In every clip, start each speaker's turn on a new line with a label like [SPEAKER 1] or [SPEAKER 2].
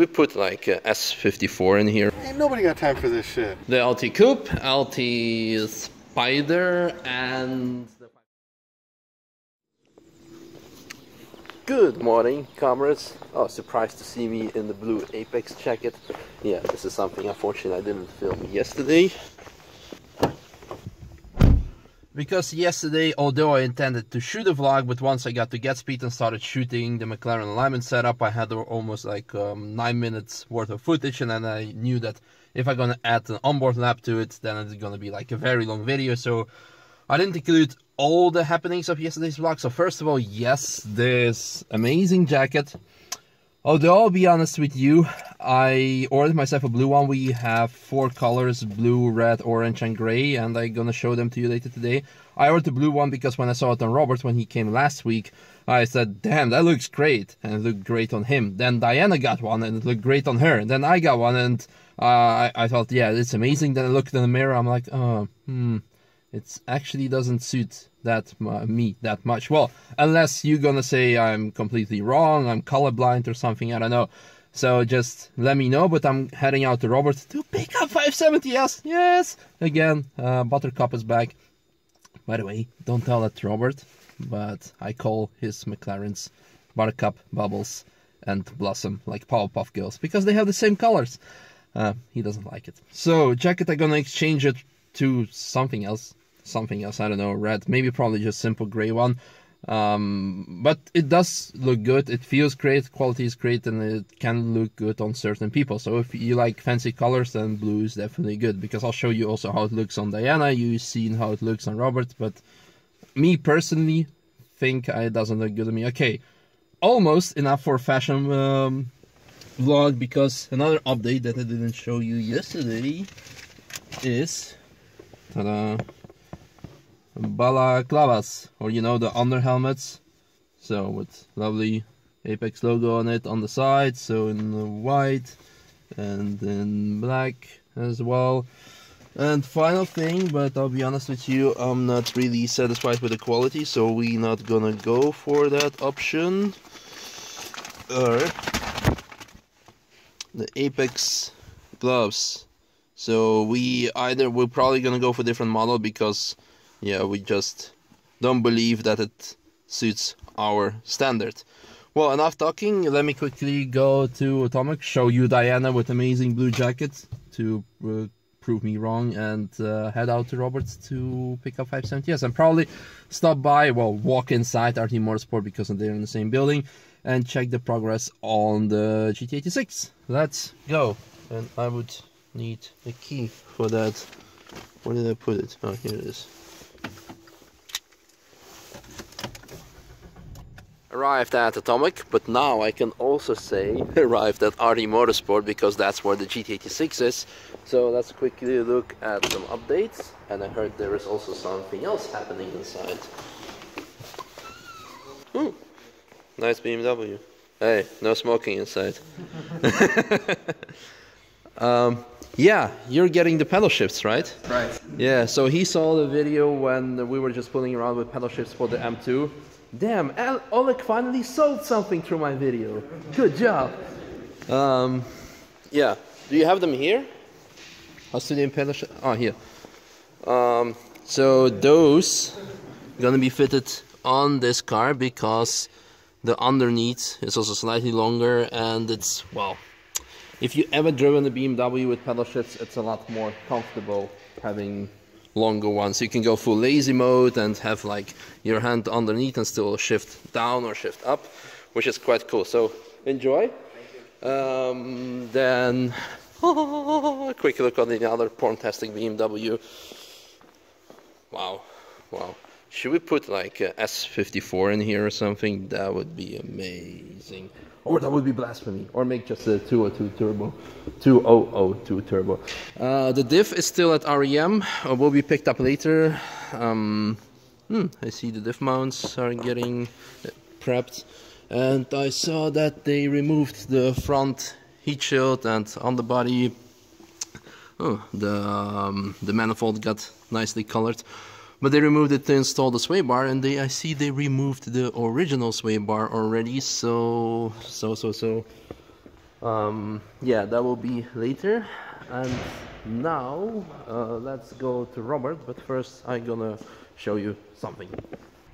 [SPEAKER 1] we put like S54 in here?
[SPEAKER 2] Ain't nobody got time for this shit.
[SPEAKER 1] The LT Coupe, LT Spider, and... Good morning, comrades. Oh, surprised to see me in the blue Apex jacket. Yeah, this is something unfortunately I didn't film yesterday. Because yesterday, although I intended to shoot a vlog, but once I got to get speed and started shooting the McLaren alignment setup, I had almost like 9 minutes worth of footage, and then I knew that if I'm gonna add an onboard lap to it, then it's gonna be like a very long video. So I didn't include all the happenings of yesterday's vlog. So first of all, yes, this amazing jacket. Although I'll be honest with you, I ordered myself a blue one. We have 4 colors: blue, red, orange and gray, and I'm gonna show them to you later today. I ordered the blue one because when I saw it on Robert when he came last week, I said, damn, that looks great, and it looked great on him. Then Diana got one and it looked great on her, and then I got one and I thought, yeah, it's amazing. Then I looked in the mirror, I'm like, oh, it actually doesn't suit me that much. Well, unless you're gonna say I'm completely wrong, I'm colorblind or something, I don't know. So just let me know. But I'm heading out to Robert to pick up 570s. Yes, again, Buttercup is back. By the way, don't tell that to Robert, but I call his McLarens Buttercup, Bubbles and Blossom, like Powerpuff Girls, because they have the same colors. He doesn't like it. So jacket, I'm gonna exchange it to something else, I don't know, red, maybe probably just simple gray one. But it does look good, it feels great, quality is great, and it can look good on certain people. So if you like fancy colors, then blue is definitely good, because I'll show you also how it looks on Diana. You've seen how it looks on Robert, but me personally think it doesn't look good on me. Okay, almost enough for a fashion vlog, because another update that I didn't show you yesterday is ta-da, balaclavas, or you know, the under helmets. So with lovely Apex logo on it on the side, so in white and in black as well. And final thing, but I'll be honest with you, I'm not really satisfied with the quality, so we're not gonna go for that option. Or the Apex gloves. So we're probably gonna go for a different model, because yeah, we just don't believe that it suits our standard. Well, enough talking. Let me quickly go to Atomic, show you Diana with amazing blue jacket to prove me wrong, and head out to Roberts to pick up 570s, and probably stop by, well, walk inside RT Motorsport, because they're in the same building, and check the progress on the GT86. Let's go. And I would need a key for that. Where did I put it? Oh, here it is. Arrived at Atomic, but now I can also say arrived at RT Motorsport, because that's where the GT86 is. So let's quickly look at some updates, and I heard there is also something else happening inside. Ooh, nice BMW. Hey, no smoking inside. Yeah, you're getting the pedal shifts, right?
[SPEAKER 2] Right.
[SPEAKER 1] Yeah, so he saw the video when we were just pulling around with pedal shifts for the M2. Damn, Oleg finally sold something through my video. Good job. Yeah, do you have them here? Australian pedal shift? Oh, here. So those gonna be fitted on this car, because the underneath is also slightly longer, and it's, well, if you ever driven a BMW with pedal shifts, it's a lot more comfortable having longer ones. You can go full lazy mode and have like your hand underneath and still shift down or shift up, which is quite cool. So enjoy. Then a quick look on the other porn-tastic BMW. Wow, wow. Should we put like a S54 in here or something? That would be amazing. Or that would be blasphemy. Or make just a 202 turbo. 2002 turbo. The diff is still at REM. Will be picked up later. I see the diff mounts are getting prepped. And I saw that they removed the front heat shield, and on the body, the manifold got nicely colored. But they removed it to install the sway bar, and I see they removed the original sway bar already. So Yeah, that will be later. And now let's go to Robert, but first I'm gonna show you something.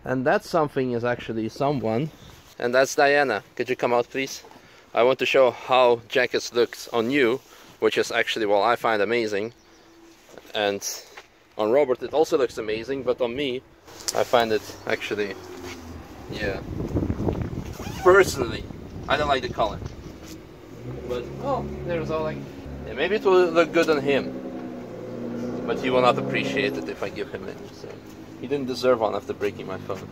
[SPEAKER 1] And that something is actually someone, and that's Diana. Could you come out, please? I want to show how jackets looks on you, which is actually, well, I find amazing. And on Robert it also looks amazing, but on me I find it actually, yeah, personally I don't like the color. But oh, there's all like, yeah, maybe it will look good on him, but he will not appreciate it if I give him it. So he didn't deserve one after breaking my phone.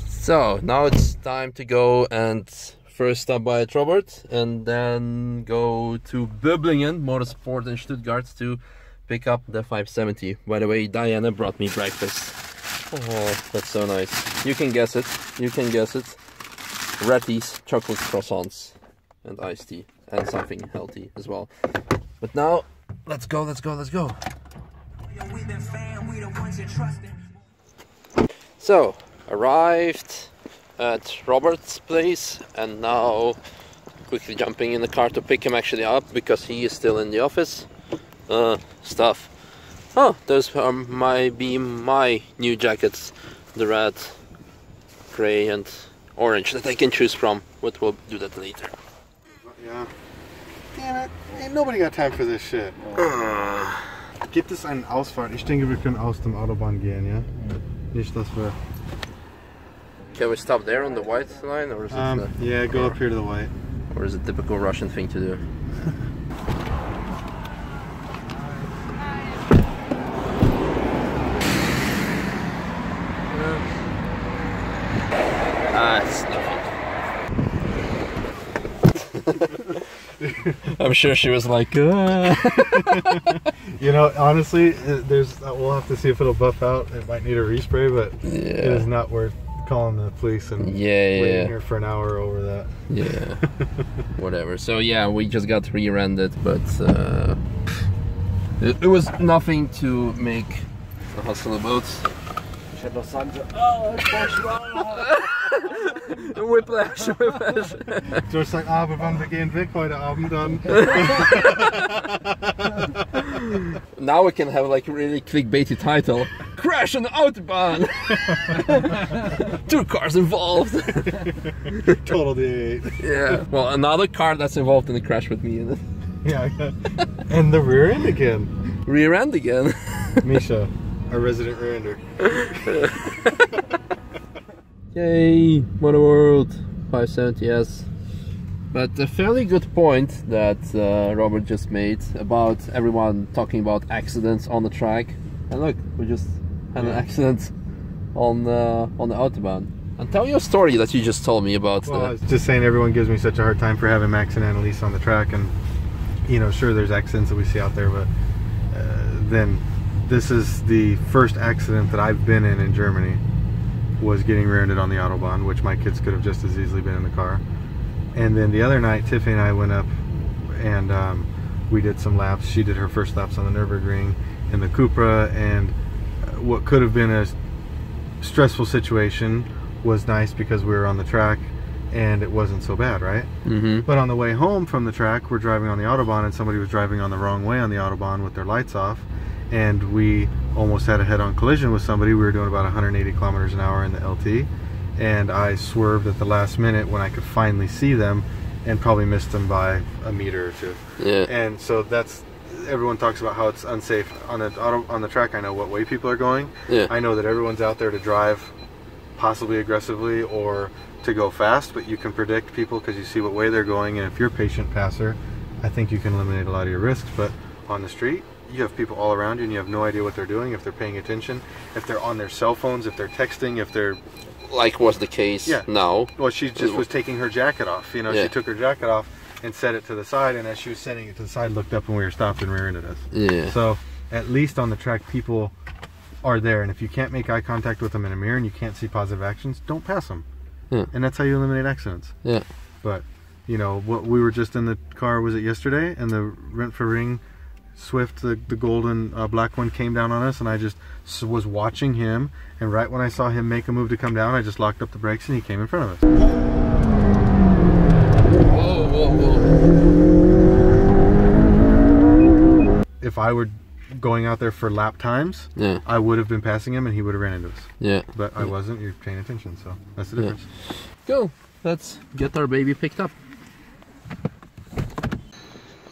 [SPEAKER 1] So now it's time to go and first stop by at Robert and then go to Böblingen Motorsport in Stuttgart to pick up the 570. By the way, Diana brought me breakfast. Oh, that's so nice. You can guess it. You can guess it. Ratties, chocolate croissants, and iced tea, and something healthy as well. But now, let's go, let's go, let's go. So, arrived at Robert's place, and now quickly jumping in the car to pick him actually up because he is still in the office. Stuff. Oh, those might be my new jackets, the red, grey and orange that I can choose from, but we'll do that later.
[SPEAKER 2] Yeah. Damn it, ain't nobody got time for this shit. Gibt es einen Ausfahrt? Ich denke, wir können aus dem Autobahn gehen, ja? Nicht, dass wir...
[SPEAKER 1] Can we stop there on the white line, or is it
[SPEAKER 2] yeah, go up here to the white.
[SPEAKER 1] Or is it typical Russian thing to do? It's nothing. I'm sure she was like,
[SPEAKER 2] You know, honestly, we'll have to see if it'll buff out. It might need a respray, but
[SPEAKER 1] yeah,
[SPEAKER 2] it is not worth calling the police and waiting here for an hour over that.
[SPEAKER 1] Yeah. Whatever. So yeah, we just got rear-ended, but it was nothing to make a hustle about. Whiplash, whiplash.
[SPEAKER 2] George sagt, aber wann wir gehen weg heute Abend dann.
[SPEAKER 1] Now we can have like a really clickbaity title. Crash on the autobahn. 2 cars involved.
[SPEAKER 2] Total D8.
[SPEAKER 1] Yeah. Well, another car that's involved in the crash with me in it.
[SPEAKER 2] Yeah. And the rear end again.
[SPEAKER 1] Rear end again.
[SPEAKER 2] Misha, our resident rear-ender.
[SPEAKER 1] Yay, Motor World 570S. But a fairly good point that Robert just made about everyone talking about accidents on the track. And look, we just had an accident on the autobahn. And tell your story that you just told me about.
[SPEAKER 2] Well, I was just saying everyone gives me such a hard time for having Max and Annalise on the track, and you know, sure, there's accidents that we see out there, but then this is the first accident that I've been in Germany. Was getting rear-ended on the autobahn, which my kids could have just as easily been in the car. And then the other night, Tiffany and I went up and we did some laps. She did her first laps on the Nürburgring in the Cupra, and what could have been a stressful situation was nice because we were on the track and it wasn't so bad, right?
[SPEAKER 1] Mm-hmm.
[SPEAKER 2] But on the way home from the track, we're driving on the autobahn and somebody was driving on the wrong way on the autobahn with their lights off, and we almost had a head-on collision with somebody. We were doing about 180 kilometers an hour in the LT, and I swerved at the last minute when I could finally see them, and probably missed them by a meter or two.
[SPEAKER 1] Yeah.
[SPEAKER 2] And so that's, everyone talks about how it's unsafe on the track. I know what way people are going.
[SPEAKER 1] Yeah.
[SPEAKER 2] I know that everyone's out there to drive possibly aggressively or to go fast, but you can predict people because you see what way they're going, and if you're a patient passer, I think you can eliminate a lot of your risks. But on the street, you have people all around you and you have no idea what they're doing, if they're paying attention, if they're on their cell phones, if they're texting, if they're...
[SPEAKER 1] Like was the case now.
[SPEAKER 2] Well, she just was taking her jacket off. You know, she took her jacket off and set it to the side, and as she was setting it to the side, looked up when we were stopped and rear-ended us.
[SPEAKER 1] Yeah.
[SPEAKER 2] So, at least on the track, people are there, and if you can't make eye contact with them in a mirror and you can't see positive actions, don't pass them.
[SPEAKER 1] Yeah.
[SPEAKER 2] And that's how you eliminate accidents.
[SPEAKER 1] Yeah.
[SPEAKER 2] But, you know, what we were just in the car, was it yesterday? And the Rent for Ring Swift, the golden black one, came down on us, and I just was watching him, and right when I saw him make a move to come down, I just locked up the brakes and he came in front of us.
[SPEAKER 1] Whoa, whoa, whoa.
[SPEAKER 2] If I were going out there for lap times,
[SPEAKER 1] Yeah.
[SPEAKER 2] I would have been passing him and he would have ran into us.
[SPEAKER 1] Yeah.
[SPEAKER 2] But I wasn't. You're paying attention, so that's the difference.
[SPEAKER 1] Go. Let's get our baby picked up.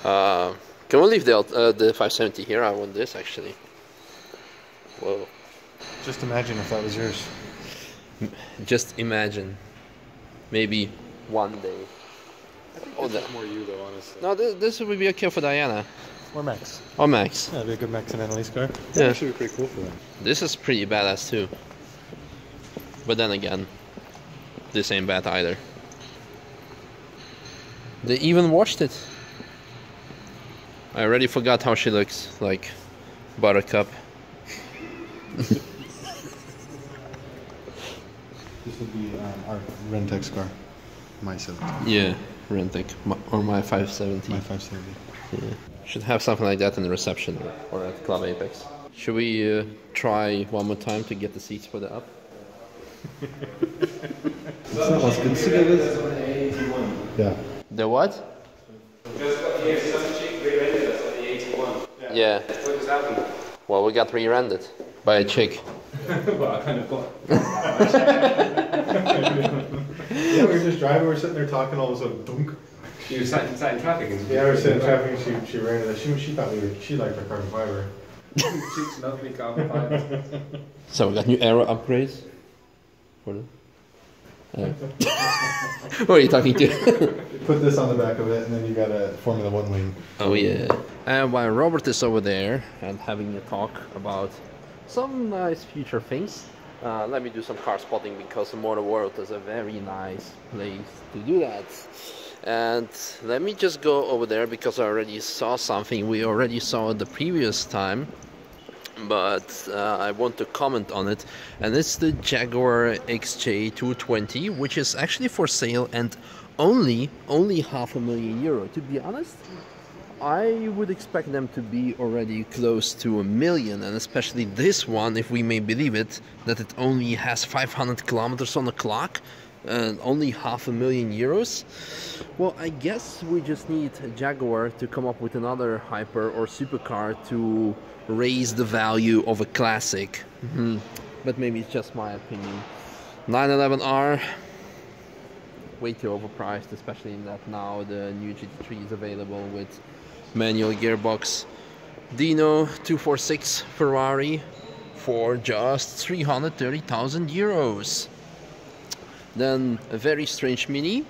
[SPEAKER 1] Can we leave the 570 here? I want this actually. Whoa.
[SPEAKER 2] Just imagine if that was yours.
[SPEAKER 1] Just imagine. Maybe one day.
[SPEAKER 2] I think
[SPEAKER 1] Oh,
[SPEAKER 2] that's more you though, honestly.
[SPEAKER 1] No, this would be okay for Diana.
[SPEAKER 2] Or Max.
[SPEAKER 1] Or Max.
[SPEAKER 2] Yeah, it'd be a good Max and Annalise car.
[SPEAKER 1] Yeah.
[SPEAKER 2] That should be pretty cool for them.
[SPEAKER 1] This is pretty badass too. But then again, this ain't bad either. They even washed it. I already forgot how she looks, like Buttercup.
[SPEAKER 2] This would be our Rentex car. My 70.
[SPEAKER 1] Yeah, Rentic. Or my 570.
[SPEAKER 2] My 570.
[SPEAKER 1] Yeah. Should have something like that in the reception or at Club Apex. Should we try one more time to get the seats for the up?
[SPEAKER 2] Yeah.
[SPEAKER 1] The what? Yeah.
[SPEAKER 3] What just happened?
[SPEAKER 1] Well, we got rear-ended by a chick.
[SPEAKER 3] Well, I kind of got.
[SPEAKER 2] Yeah, we were just driving, we were sitting there talking, all of a sudden, dunk.
[SPEAKER 3] You were sat in traffic and
[SPEAKER 2] Yeah, we were sitting in traffic and she ran into us. She thought she liked our carbon fiber.
[SPEAKER 3] Chicks love me carbon fiber.
[SPEAKER 1] So we got new aero upgrades. For the... Who are you talking to?
[SPEAKER 2] Put this on the back of it, and then you got a Formula One wing.
[SPEAKER 1] Oh yeah. And while Robert is over there and having a talk about some nice future things, let me do some car spotting because the Motor World is a very nice place to do that. And let me just go over there because I already saw something we already saw the previous time, but I want to comment on it, and it's the Jaguar XJ220, which is actually for sale and only €500,000. To be honest, I would expect them to be already close to $1 million, and especially this one, if we may believe it, that it only has 500 kilometers on the clock and only €500,000. Well, I guess we just need a Jaguar to come up with another hyper or supercar to raise the value of a classic. But maybe it's just my opinion. 911R, way too overpriced, especially in that now the new GT3 is available with manual gearbox. Dino 246 Ferrari for just €330,000. Then a very strange Mini.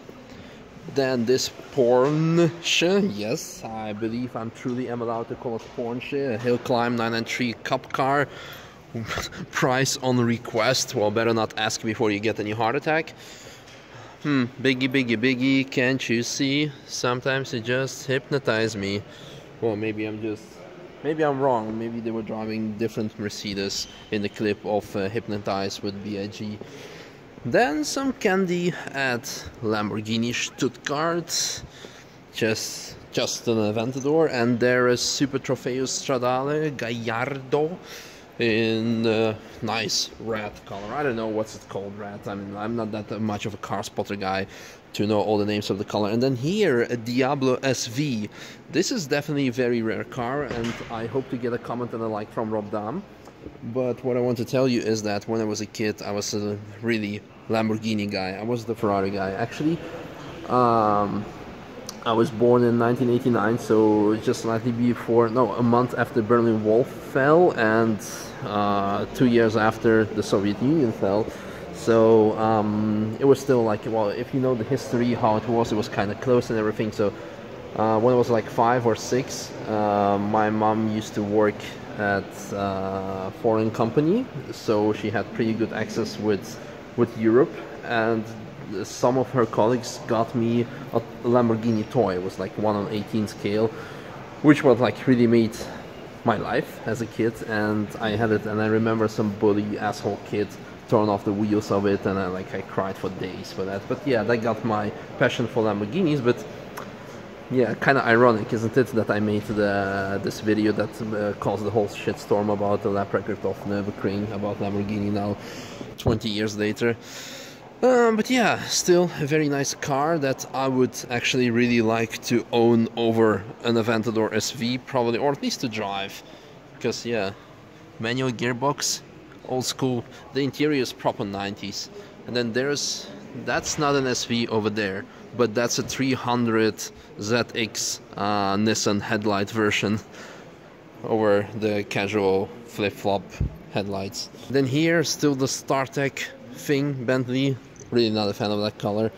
[SPEAKER 1] Then this Porsche, yes, I believe I'm truly allowed to call it Porsche, a Hill Climb 993 Cup car. Price on request, well, better not ask before you get any heart attack. Biggie, can't you see? Sometimes it just hypnotize me. Well, maybe I'm wrong. Maybe they were driving different Mercedes in the clip of Hypnotize with BIG. Then some candy at Lamborghini Stuttgart, just an Aventador, and there is Super Trofeo Stradale Gallardo in nice red color. I don't know what's it called, red. I mean, I'm not that much of a car spotter guy to know all the names of the color. And then here, a Diablo SV. This is definitely a very rare car, and I hope to get a comment and a like from Rob Dam. But what I want to tell you is that when I was a kid, I was a really Lamborghini guy. I was the Ferrari guy. Actually, I was born in 1989, so just slightly before, no, a month after Berlin Wall fell, and 2 years after the Soviet Union fell. So it was still like, well, if you know the history, how it was kind of close and everything. So when I was like 5 or 6, my mom used to work at a foreign company, so she had pretty good access with Europe, and some of her colleagues got me a Lamborghini toy. It was like 1/18 scale, which was like really made my life as a kid, and I had it, and I remember some bully asshole kid torn off the wheels of it, and I cried for days for that. But yeah, that got my passion for Lamborghinis. But Yeah, kind of ironic, isn't it, that I made this video that caused the whole shitstorm about the lap record of Nürburgring, about Lamborghini now, 20 years later. But yeah, still a very nice car that I would actually really like to own over an Aventador SV, probably, or at least to drive. Because yeah, manual gearbox, old school, the interior is proper 90s. And then that's not an SV over there, but that's a 300 ZX Nissan headlight version over the casual flip-flop headlights. Then here, still the StarTech thing, Bentley. Really not a fan of that color.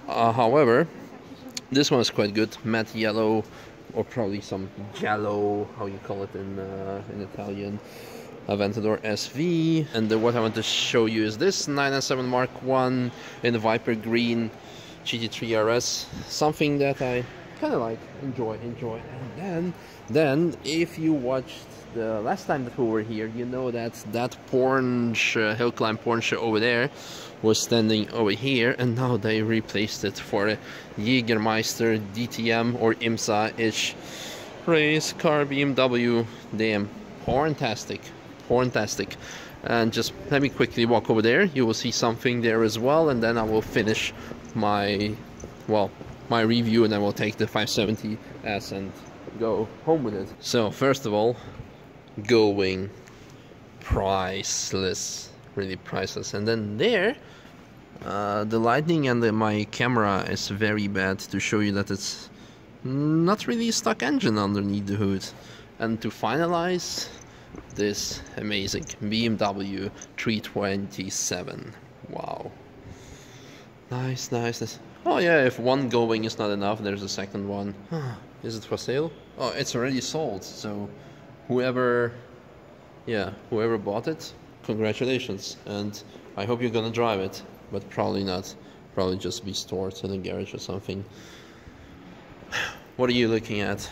[SPEAKER 1] However, this one is quite good, matte yellow, or probably some giallo, how you call it in Italian. Aventador SV, and what I want to show you is this 997 Mark I in the Viper Green GT3 RS, something that I kind of like, enjoy. And then if you watched the last time that we were here, you know that Porsche, hill climb Porsche over there was standing over here, and now they replaced it for a Jägermeister DTM or IMSA-ish race car BMW. Damn, fantastic. And just let me quickly walk over there. You will see something there as well, and then I will finish my review, and I will take the 570S and go home with it. So first of all, going priceless, really priceless. And then there, the lighting and my camera is very bad to show you that it's not really a stock engine underneath the hood. And to finalize, this amazing BMW 327. Wow, nice. Oh yeah, if one going is not enough, there's a second one. Is it for sale? Oh, it's already sold. So whoever bought it, congratulations, and I hope you're gonna drive it, but probably not. Probably just be stored in a garage or something. What are you looking at?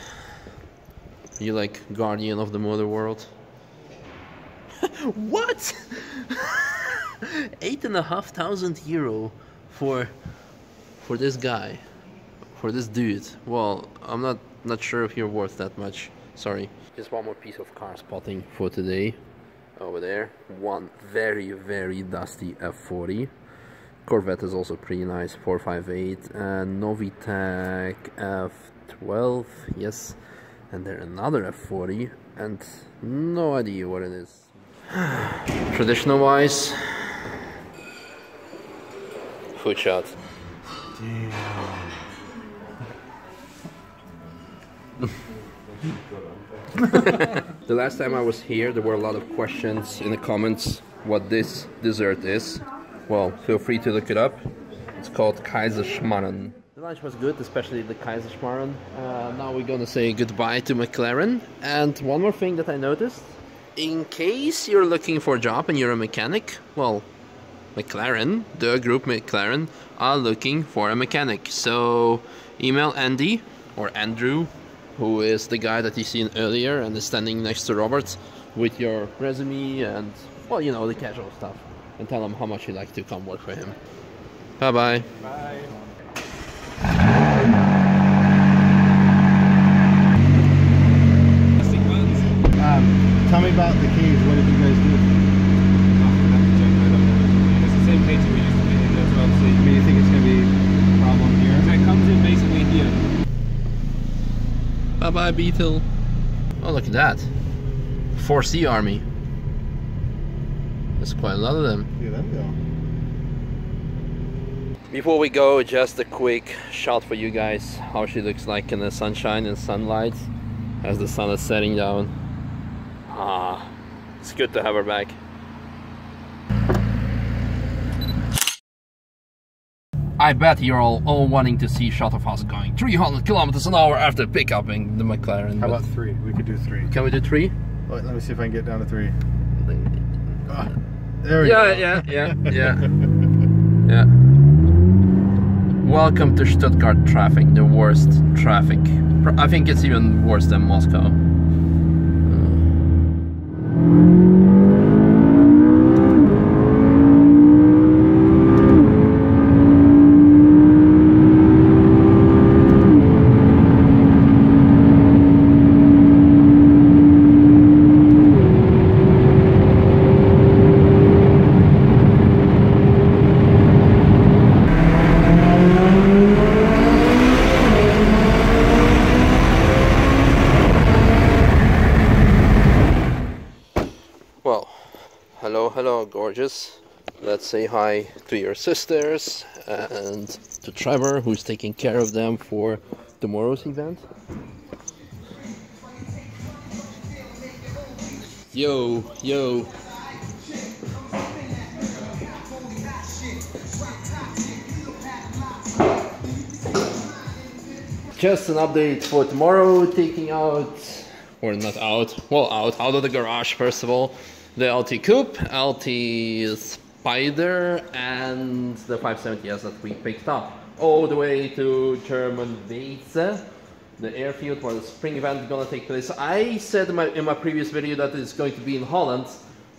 [SPEAKER 1] Are you like guardian of the motor world? What? 8,500 euro for this guy, for this dude. Well, I'm not sure if you're worth that much. Sorry. Just one more piece of car spotting for today. Over there, one very dusty F40. Corvette is also pretty nice, 458, and Novitec F12, yes. And there another F40, and no idea what it is. Traditional wise, foot shot.
[SPEAKER 2] Damn.
[SPEAKER 1] The last time I was here, there were a lot of questions in the comments what this dessert is. Well, feel free to look it up. It's called Kaiserschmarren. The lunch was good, especially the Kaiserschmarren. Now we're gonna say goodbye to McLaren. And one more thing that I noticed, in case you're looking for a job and you're a mechanic, well, McLaren, the group McLaren, are looking for a mechanic. So email Andy or Andrew, who is the guy that you seen earlier and is standing next to Robert, with your resume and, well, you know, the casual stuff, and tell him how much you'd like to come work for him. Bye bye.
[SPEAKER 3] Bye.
[SPEAKER 2] Tell me about the cage. What did you guys do?
[SPEAKER 3] It's the same cage we used to be in as well.
[SPEAKER 2] I mean, you think it's going to be a problem here?
[SPEAKER 3] So it comes in basically here.
[SPEAKER 1] Bye bye, Beetle. Oh, look at that. 4C Army. There's quite a lot of them.
[SPEAKER 2] Yeah, them go.
[SPEAKER 1] Before we go, just a quick shot for you guys how she looks like in the sunshine and sunlight as the sun is setting down. Ah, it's good to have her back. I bet you're all wanting to see shot of us going 300 kilometers an hour after pickupping the McLaren.
[SPEAKER 2] How about 3? We could do 3.
[SPEAKER 1] Can we do 3?
[SPEAKER 2] Wait, let me see if I can get down to 3. There we go.
[SPEAKER 1] Yeah. Welcome to Stuttgart traffic, the worst traffic. I think it's even worse than Moscow. Hello, hello, gorgeous. Let's say hi to your sisters and to Trevor, who's taking care of them for tomorrow's event. Yo, yo. Just an update for tomorrow, taking out, or not out, well out of the garage first of all, the LT Coupe, LT Spider and the 570S that we picked up. All the way to German Weeze, the airfield where the spring event is going to take place. I said in my previous video that it's going to be in Holland,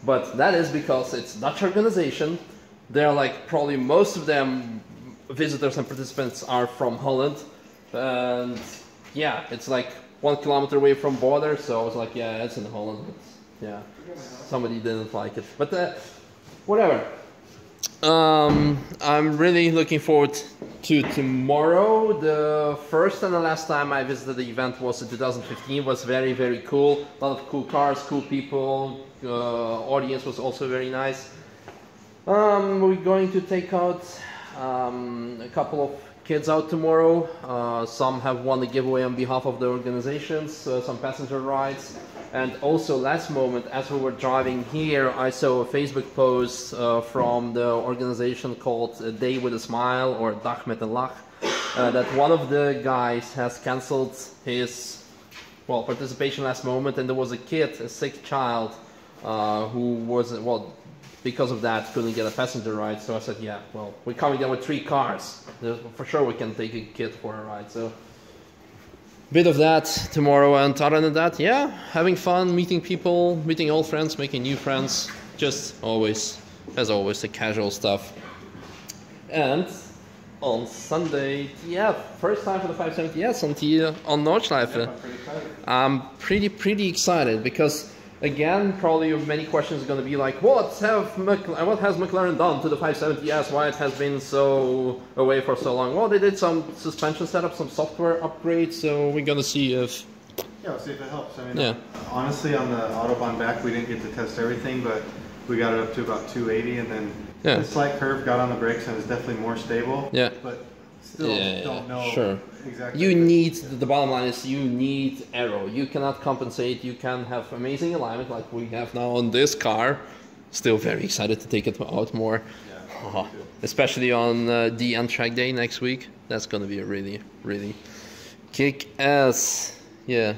[SPEAKER 1] but that is because it's a Dutch organization. They're like, probably most of them, visitors and participants are from Holland. And yeah, it's like 1 kilometer away from border, so I was like, yeah, it's in Holland. But yeah, somebody didn't like it, but whatever. I'm really looking forward to tomorrow. The first and the last time I visited the event was in 2015. It was very, very cool. A lot of cool cars, cool people. Audience was also very nice. We're going to take out a couple of kids out tomorrow. Some have won the giveaway on behalf of the organizations, some passenger rides. And also last moment, as we were driving here, I saw a Facebook post from the organization called A Day with a Smile, or Dag met een lach, that one of the guys has cancelled his participation last moment, and there was a kid, a sick child, who was, because of that, couldn't get a passenger ride. So I said, yeah, well, we're coming down with 3 cars. For sure we can take a kid for a ride. So bit of that tomorrow, and other than that, yeah, having fun, meeting people, meeting old friends, making new friends. Just always, as always, the casual stuff. And on Sunday, yeah, first time for the 570S on Nordschleife. I'm pretty excited because, again, probably many questions are going to be like, what has McLaren done to the 570S? Why it has been so away for so long? Well, they did some suspension setup, some software upgrades, so we're going to see if...
[SPEAKER 2] Yeah, we'll see if it helps. I mean,
[SPEAKER 1] yeah.
[SPEAKER 2] Honestly, on the autobahn back, we didn't get to test everything, but we got it up to about 280, and then the slight curve got on the brakes and it's definitely more stable.
[SPEAKER 1] Yeah.
[SPEAKER 2] But still don't know exactly.
[SPEAKER 1] You need, the bottom line is you need aero. You cannot compensate. You can have amazing alignment like we have now on this car. Still very excited to take it out more. Yeah, especially on the end track day next week. That's going to be a really kick-ass. Yeah.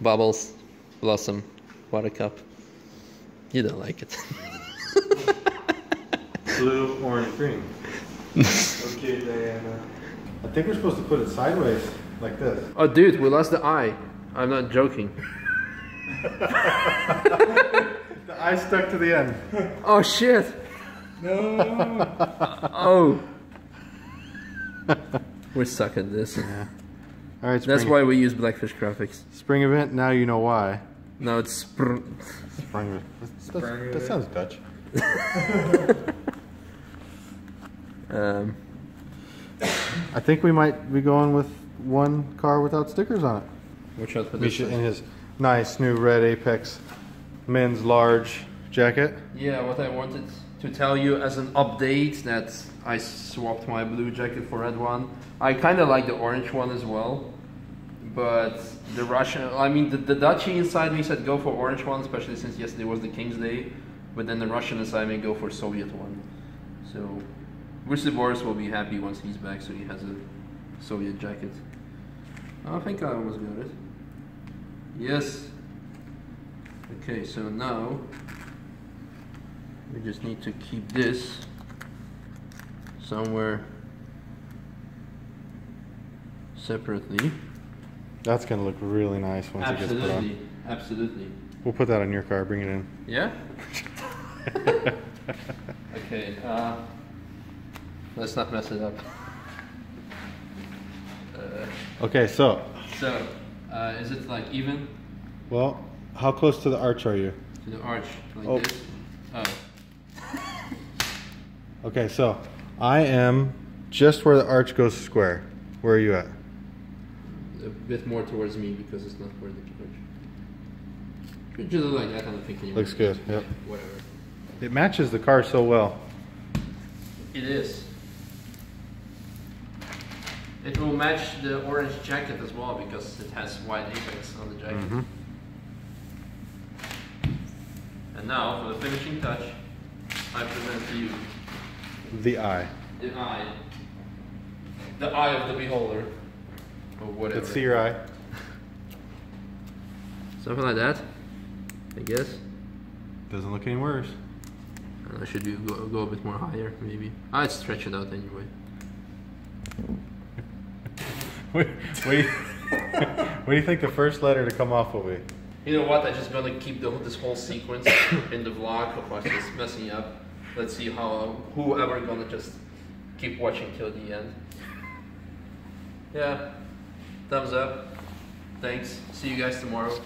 [SPEAKER 1] Bubbles, Blossom, Buttercup. You don't like it.
[SPEAKER 2] Blue, orange, green. Okay, Diana. I think we're supposed to put it sideways, like this.
[SPEAKER 1] Oh, dude, we lost the eye. I'm not joking.
[SPEAKER 2] The eye stuck to the end.
[SPEAKER 1] Oh, shit.
[SPEAKER 3] No.
[SPEAKER 1] Oh. We suck at this.
[SPEAKER 2] Yeah. All right,
[SPEAKER 1] that's why we use Blackfish graphics.
[SPEAKER 2] Spring event, now you know why.
[SPEAKER 1] No, it's spring.
[SPEAKER 2] That sounds Dutch. I think we might be going with one car without stickers on it.
[SPEAKER 1] Which one?
[SPEAKER 2] Misha in his nice new red Apex men's large jacket.
[SPEAKER 1] Yeah, what I wanted to tell you as an update that I swapped my blue jacket for red one. I kind of like the orange one as well, but the Russian, I mean the Dutchy inside me said go for orange one, especially since yesterday was the King's Day, but then the Russian inside me go for Soviet one. So Mr. Boris will be happy once he's back, so he has a Soviet jacket. I think I almost got it. Yes. Okay, so now we just need to keep this somewhere separately.
[SPEAKER 2] That's gonna look really nice once it gets put on.
[SPEAKER 1] Absolutely.
[SPEAKER 2] We'll put that on your car. Bring it in.
[SPEAKER 1] Yeah. Okay. Let's not mess it up.
[SPEAKER 2] Okay, so.
[SPEAKER 1] So, is it like even?
[SPEAKER 2] Well, how close to the arch are you?
[SPEAKER 1] To the arch, like this. Oh.
[SPEAKER 2] Okay, so I am just where the arch goes square. Where are you at?
[SPEAKER 1] A bit more towards me because it's not where the arch. It just look like that, I don't think anymore.
[SPEAKER 2] Looks good, yep.
[SPEAKER 1] Whatever.
[SPEAKER 2] It matches the car so well.
[SPEAKER 1] It is. It will match the orange jacket as well because it has white apex on the jacket.
[SPEAKER 2] Mm-hmm.
[SPEAKER 1] And now, for the finishing touch, I present to you
[SPEAKER 2] The eye.
[SPEAKER 1] the eye. The eye of the beholder. Or whatever.
[SPEAKER 2] Let's see your eye.
[SPEAKER 1] Something like that, I guess.
[SPEAKER 2] Doesn't look any worse.
[SPEAKER 1] Should you go a bit more higher, maybe? I'd stretch it out anyway.
[SPEAKER 2] What do you think the first letter to come off will be?
[SPEAKER 1] You know what? I'm just gonna keep this whole sequence in the vlog. Otherwise, just messing up. Let's see how whoever gonna just keep watching till the end. Yeah. Thumbs up. Thanks. See you guys tomorrow.